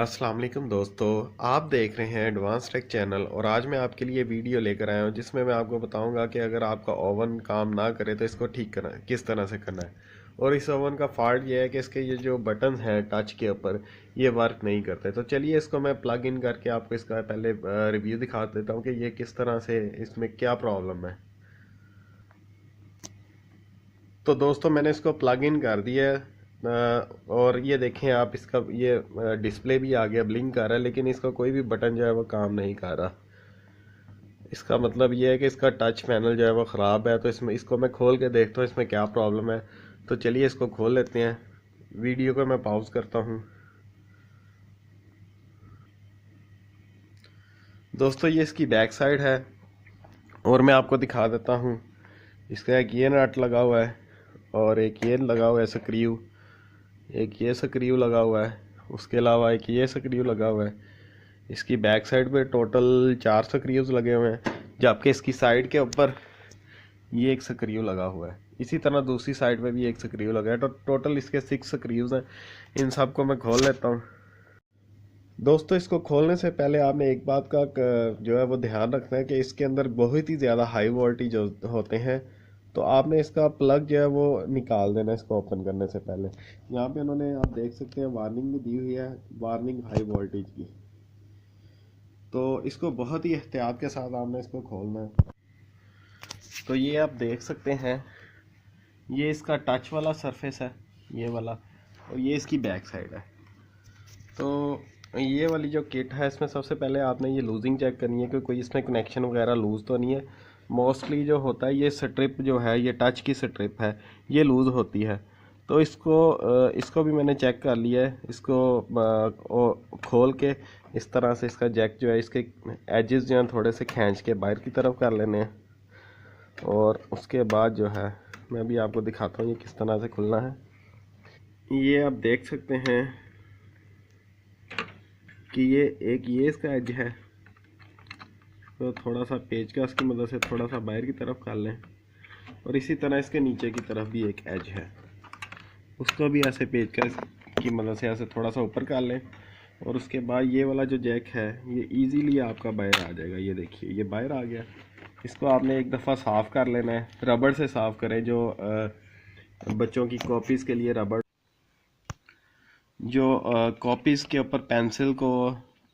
अस्सलाम वालेकुम दोस्तों, आप देख रहे हैं एडवांस टेक चैनल। और आज मैं आपके लिए वीडियो लेकर आया हूं जिसमें मैं आपको बताऊंगा कि अगर आपका ओवन काम ना करे तो इसको ठीक करना किस तरह से करना है। और इस ओवन का फॉल्ट ये है कि इसके ये जो बटन हैं टच के ऊपर ये वर्क नहीं करते। तो चलिए इसको मैं प्लग इन करके आपको इसका पहले रिव्यू दिखा देता हूँ कि ये किस तरह से इसमें क्या प्रॉब्लम है। तो दोस्तों मैंने इसको प्लग इन कर दिया है। और ये देखें आप, इसका ये डिस्प्ले भी आ गया, ब्लिंक कर रहा है, लेकिन इसका कोई भी बटन जो है वो काम नहीं कर रहा। इसका मतलब ये है कि इसका टच पैनल जो है वो ख़राब है। तो इसमें इसको मैं खोल के देखता हूँ इसमें क्या प्रॉब्लम है। तो चलिए इसको खोल लेते हैं। वीडियो को मैं पॉज करता हूँ। दोस्तों ये इसकी बैक साइड है और मैं आपको दिखा देता हूँ। इसका एक ये नट लगा हुआ है और एक ये लगा हुआ है स्क्रू, एक ये स्क्रू लगा हुआ है, उसके अलावा एक ये स्क्रू लगा हुआ है। इसकी बैक साइड पे टोटल 4 स्क्रूज लगे हुए हैं, जबकि इसकी साइड के ऊपर ये एक स्क्रू लगा हुआ है। इसी तरह दूसरी साइड पे भी एक स्क्रू लगा है। तो टोटल इसके 6 स्क्रूज हैं। इन सब को मैं खोल लेता हूँ। दोस्तों इसको खोलने से पहले आपने एक बात का जो है वो ध्यान रखना है कि इसके अंदर बहुत ही ज़्यादा हाई वोल्टेज होते हैं। तो आपने इसका प्लग जो है वो निकाल देना इसको ओपन करने से पहले। यहाँ पे उन्होंने, आप देख सकते हैं, वार्निंग भी दी हुई है, वार्निंग हाई वोल्टेज की। तो इसको बहुत ही एहतियात के साथ आपने इसको खोलना है। तो ये आप देख सकते हैं, ये इसका टच वाला सरफेस है, ये वाला, और ये इसकी बैक साइड है। तो ये वाली जो किट है इसमें सबसे पहले आपने ये लूजिंग चेक करनी है कि कोई इसमें कनेक्शन वगैरह लूज़ तो नहीं है। मोस्टली जो होता है ये स्ट्रिप जो है, ये टच की स्ट्रिप है, ये लूज़ होती है। तो इसको भी मैंने चेक कर लिया है। इसको खोल के इस तरह से इसका जैक जो है, इसके एजेस जो हैं थोड़े से खींच के बाहर की तरफ कर लेने हैं। और उसके बाद जो है मैं भी आपको दिखाता हूँ ये किस तरह से खुलना है। ये आप देख सकते हैं कि ये इसका एज है। तो थोड़ा सा पेचकस की मदद से थोड़ा सा बाहर की तरफ कर लें। और इसी तरह इसके नीचे की तरफ भी एक एज है, उसको भी ऐसे पेचकस की मदद से ऐसे थोड़ा सा ऊपर कर लें। और उसके बाद ये वाला जो जैक है ये इजीली आपका बाहर आ जाएगा। ये देखिए ये बाहर आ गया। इसको आपने एक दफ़ा साफ़ कर लेना है, रबड़ से साफ़ करें। जो बच्चों की कॉपीज़ के लिए रबड़, जो कॉपीज़ के ऊपर पेंसिल को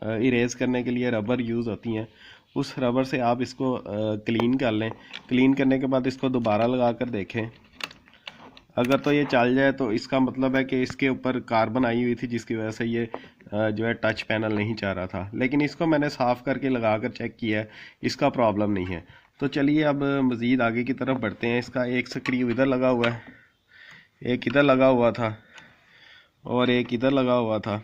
इरेज करने के लिए रबर यूज़ होती हैं, उस रबर से आप इसको क्लीन कर लें। क्लीन करने के बाद इसको दोबारा लगा कर देखें। अगर तो ये चल जाए तो इसका मतलब है कि इसके ऊपर कार्बन आई हुई थी, जिसकी वजह से ये जो है टच पैनल नहीं चाह रहा था। लेकिन इसको मैंने साफ़ करके लगा कर चेक किया है, इसका प्रॉब्लम नहीं है। तो चलिए अब मज़ीद आगे की तरफ बढ़ते हैं। इसका एक स्क्रू इधर लगा हुआ है, एक इधर लगा हुआ था और एक इधर लगा हुआ था,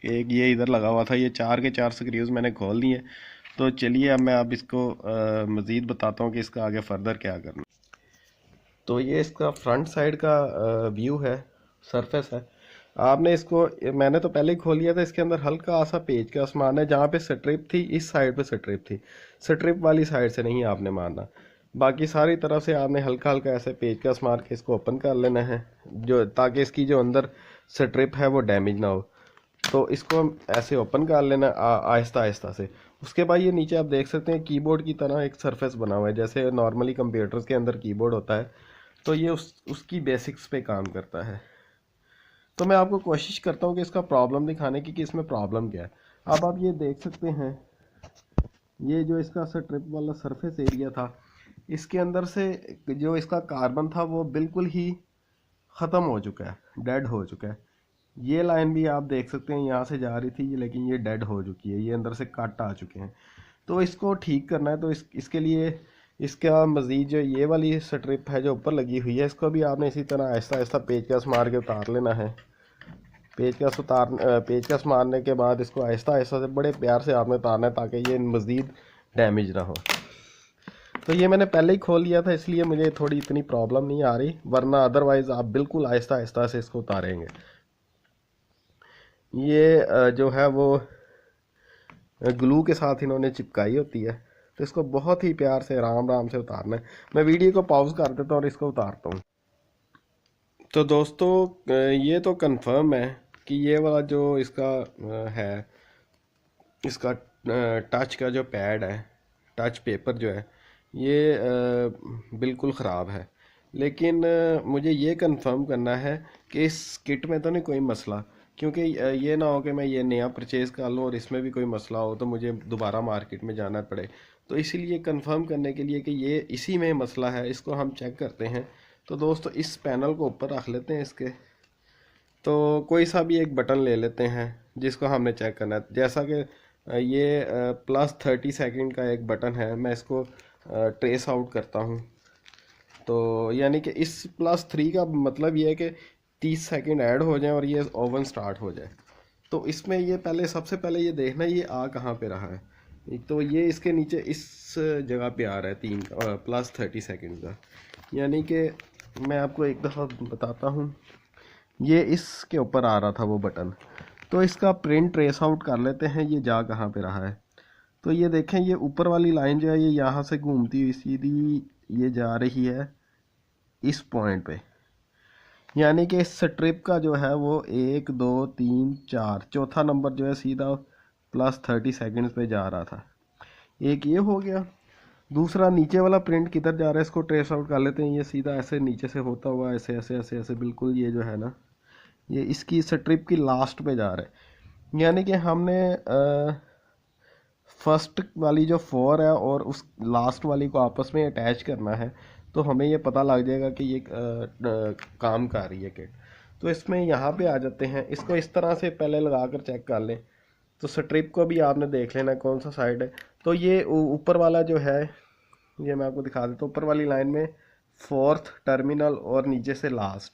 एक ये इधर लगा हुआ था। ये 4 के 4 स्क्रूज मैंने खोल दिए। तो चलिए अब मैं अब इसको मज़ीद बताता हूँ कि इसका आगे फर्दर क्या करना। तो ये इसका फ्रंट साइड का व्यू है, सरफेस है। आपने इसको, मैंने तो पहले ही खोल लिया था, इसके अंदर हल्का सा पेच का सामान है। जहाँ पे स्ट्रिप थी इस साइड पे स्ट्रिप थी, स्ट्रिप वाली साइड से नहीं आपने मारना। बाकी सारी तरफ से आपने हल्का हल्का ऐसे पेच का मार के इसको ओपन कर लेना है, जो ताकि इसकी जो अंदर स्ट्रिप है वो डैमेज ना हो। तो इसको ऐसे ओपन कर लेना आहिस्ता आहिस्ता से। उसके बाद ये नीचे आप देख सकते हैं कीबोर्ड की तरह एक सरफेस बना हुआ है, जैसे नॉर्मली कंप्यूटर्स के अंदर कीबोर्ड होता है। तो ये उसकी बेसिक्स पे काम करता है। तो मैं आपको कोशिश करता हूँ कि इसका प्रॉब्लम दिखाने की कि इसमें प्रॉब्लम क्या है। अब आप ये देख सकते हैं, ये जो इसका स्ट्रिप वाला सरफेस एरिया था, इसके अंदर से जो इसका कार्बन था वो बिल्कुल ही ख़त्म हो चुका है, डेड हो चुका है। ये लाइन भी आप देख सकते हैं यहाँ से जा रही थी, लेकिन ये डेड हो चुकी है, ये अंदर से कट आ चुके हैं। तो इसको ठीक करना है। तो इसके लिए इसका मज़ीद जो ये वाली स्ट्रिप है जो ऊपर लगी हुई है, इसको भी आपने इसी तरह आहिस्ता आहिस्ता पेचकस मार के उतार लेना है। पेचकस मारने के बाद इसको आहिस्ता आहिस्ता से बड़े प्यार से आपने उतारना है, ताकि ये मज़ीद डैमेज ना हो। तो ये मैंने पहले ही खोल लिया था, इसलिए मुझे थोड़ी इतनी प्रॉब्लम नहीं आ रही, वरना अदरवाइज़ आप बिल्कुल आहिस्ता आहिस्ता से इसको उतारेंगे। ये जो है वो ग्लू के साथ इन्होंने चिपकाई होती है। तो इसको बहुत ही प्यार से आराम आराम से उतारना है। मैं वीडियो को पॉज कर देता हूँ और इसको उतारता हूँ। तो दोस्तों ये तो कंफर्म है कि ये वाला जो इसका है, इसका टच का जो पैड है, टच पेपर जो है, ये बिल्कुल ख़राब है। लेकिन मुझे ये कंफर्म करना है कि इस किट में तो नहीं कोई मसला, क्योंकि ये ना हो कि मैं ये नया परचेज़ कर लूँ और इसमें भी कोई मसला हो तो मुझे दोबारा मार्केट में जाना पड़े। तो इसीलिए कंफर्म करने के लिए कि ये इसी में मसला है, इसको हम चेक करते हैं। तो दोस्तों इस पैनल को ऊपर रख लेते हैं इसके, तो कोई सा भी एक बटन ले लेते हैं जिसको हमने चेक करना है। जैसा कि ये +30 सेकंड का एक बटन है, मैं इसको ट्रेस आउट करता हूँ। तो यानी कि इस +3 का मतलब ये है कि 30 सेकंड ऐड हो जाए और ये ओवन स्टार्ट हो जाए। तो इसमें ये पहले, सबसे पहले ये देखना ये आ कहाँ पे रहा है। एक तो ये इसके नीचे इस जगह पे आ रहा है 3 +30 सेकंड का, यानी कि मैं आपको एक दफ़ा बताता हूँ। ये इसके ऊपर आ रहा था वो बटन, तो इसका प्रिंट ट्रेस आउट कर लेते हैं ये जा कहाँ पे रहा है। तो ये देखें, ये ऊपर वाली लाइन जो है ये यहाँ से घूमती हुई सीधी ये जा रही है इस पॉइंट पे, यानी कि इस स्ट्रिप का जो है वो 1 2 3 4 चौथा नंबर जो है सीधा +30 सेकंड्स पे जा रहा था। एक ये हो गया। दूसरा नीचे वाला प्रिंट किधर जा रहा है इसको ट्रेस आउट कर लेते हैं। ये सीधा ऐसे नीचे से होता हुआ ऐसे ऐसे ऐसे ऐसे बिल्कुल ये जो है ना, ये इसकी स्ट्रिप की लास्ट पे जा रहा है। यानी कि हमने फर्स्ट वाली जो 4 है और उस लास्ट वाली को आपस में अटैच करना है, तो हमें ये पता लग जाएगा कि ये काम कर रही है किट। तो इसमें यहाँ पे आ जाते हैं, इसको इस तरह से पहले लगा कर चेक कर लें। तो स्ट्रिप को भी आपने देख लेना कौन सा साइड है। तो ये ऊपर वाला जो है, ये मैं आपको दिखा देता हूँ। ऊपर वाली लाइन में 4th टर्मिनल और नीचे से लास्ट,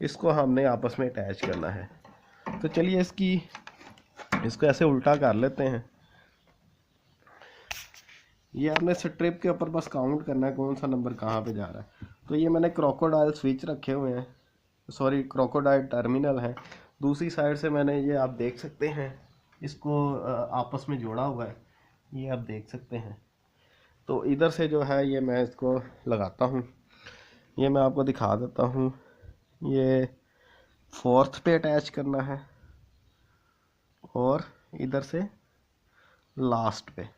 इसको हमने आपस में अटैच करना है। तो चलिए इसको ऐसे उल्टा कर लेते हैं। ये आपने स्ट्रिप के ऊपर बस काउंट करना है कौन सा नंबर कहाँ पे जा रहा है। तो ये मैंने क्रोकोडाइल स्विच रखे हुए हैं, सॉरी क्रोकोडाइल टर्मिनल है। दूसरी साइड से मैंने, ये आप देख सकते हैं, इसको आपस में जोड़ा हुआ है, ये आप देख सकते हैं। तो इधर से जो है ये मैं इसको लगाता हूँ, ये मैं आपको दिखा देता हूँ। ये 4th पे अटैच करना है और इधर से लास्ट पे।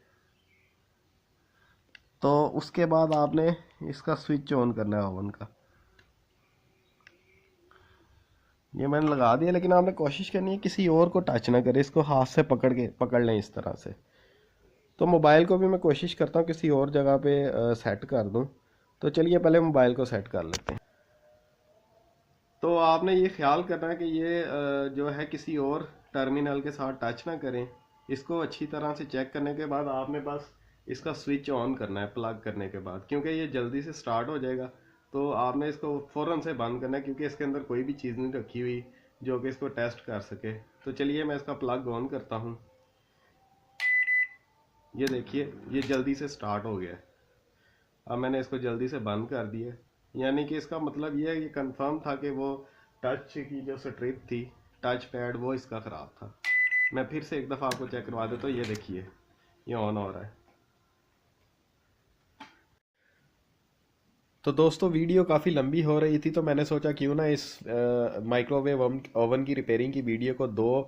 तो उसके बाद आपने इसका स्विच ऑन करना है ओवन का। ये मैंने लगा दिया, लेकिन आपने कोशिश करनी है किसी और को टच ना करे, इसको हाथ से पकड़ लें इस तरह से। तो मोबाइल को भी मैं कोशिश करता हूँ किसी और जगह पे सेट कर दूँ। तो चलिए पहले मोबाइल को सेट कर लेते हैं। तो आपने ये ख्याल करना है कि ये जो है किसी और टर्मिनल के साथ टच ना करें। इसको अच्छी तरह से चेक करने के बाद आपने बस इसका स्विच ऑन करना है प्लग करने के बाद, क्योंकि ये जल्दी से स्टार्ट हो जाएगा। तो आपने इसको फ़ौरन से बंद करना है, क्योंकि इसके अंदर कोई भी चीज़ नहीं रखी हुई जो कि इसको टेस्ट कर सके। तो चलिए मैं इसका प्लग ऑन करता हूँ। ये देखिए ये जल्दी से स्टार्ट हो गया है। अब मैंने इसको जल्दी से बंद कर दिया, यानी कि इसका मतलब ये है, ये कंफर्म था कि वो टच की जो स्ट्रिप थी, टच पैड, वो इसका ख़राब था। मैं फिर से एक दफ़ा आपको चेक करवा देता हूँ। ये देखिए ये ऑन हो रहा है। तो दोस्तों वीडियो काफ़ी लंबी हो रही थी, तो मैंने सोचा क्यों ना इस माइक्रोवेव ओवन की रिपेयरिंग की वीडियो को 2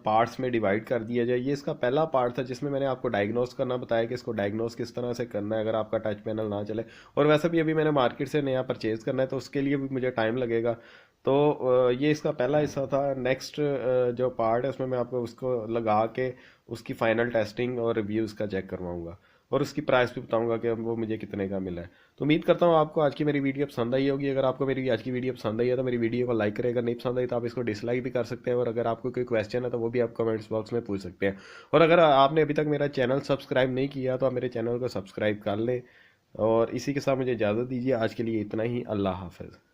पार्ट्स में डिवाइड कर दिया जाए। ये इसका पहला पार्ट था जिसमें मैंने आपको डायग्नोस करना बताया कि इसको डायग्नोस किस तरह से करना है अगर आपका टच पैनल ना चले। और वैसे भी अभी मैंने मार्केट से नया परचेज़ करना है, तो उसके लिए भी मुझे टाइम लगेगा। तो ये इसका पहला हिस्सा था। नेक्स्ट जो पार्ट है उसमें मैं आपको उसको लगा के उसकी फ़ाइनल टेस्टिंग और रिव्यू उसका चेक करवाऊँगा और उसकी प्राइस भी बताऊंगा कि वो मुझे कितने का मिला है। तो उम्मीद करता हूँ आपको आज की मेरी वीडियो पसंद आई होगी। अगर आपको मेरी आज की वीडियो पसंद आई है तो मेरी वीडियो को लाइक करें, अगर नहीं पसंद आई तो आप इसको डिसलाइक भी कर सकते हैं। और अगर आपको कोई क्वेश्चन है तो वो भी आप कमेंट्स बॉक्स में पूछ सकते हैं। और अगर आपने अभी तक मेरा चैनल सब्सक्राइब नहीं किया तो आप मेरे चैनल को सब्सक्राइब कर लें। और इसी के साथ मुझे इजाज़त दीजिए, आज के लिए इतना ही। अल्लाह हाफ़िज़।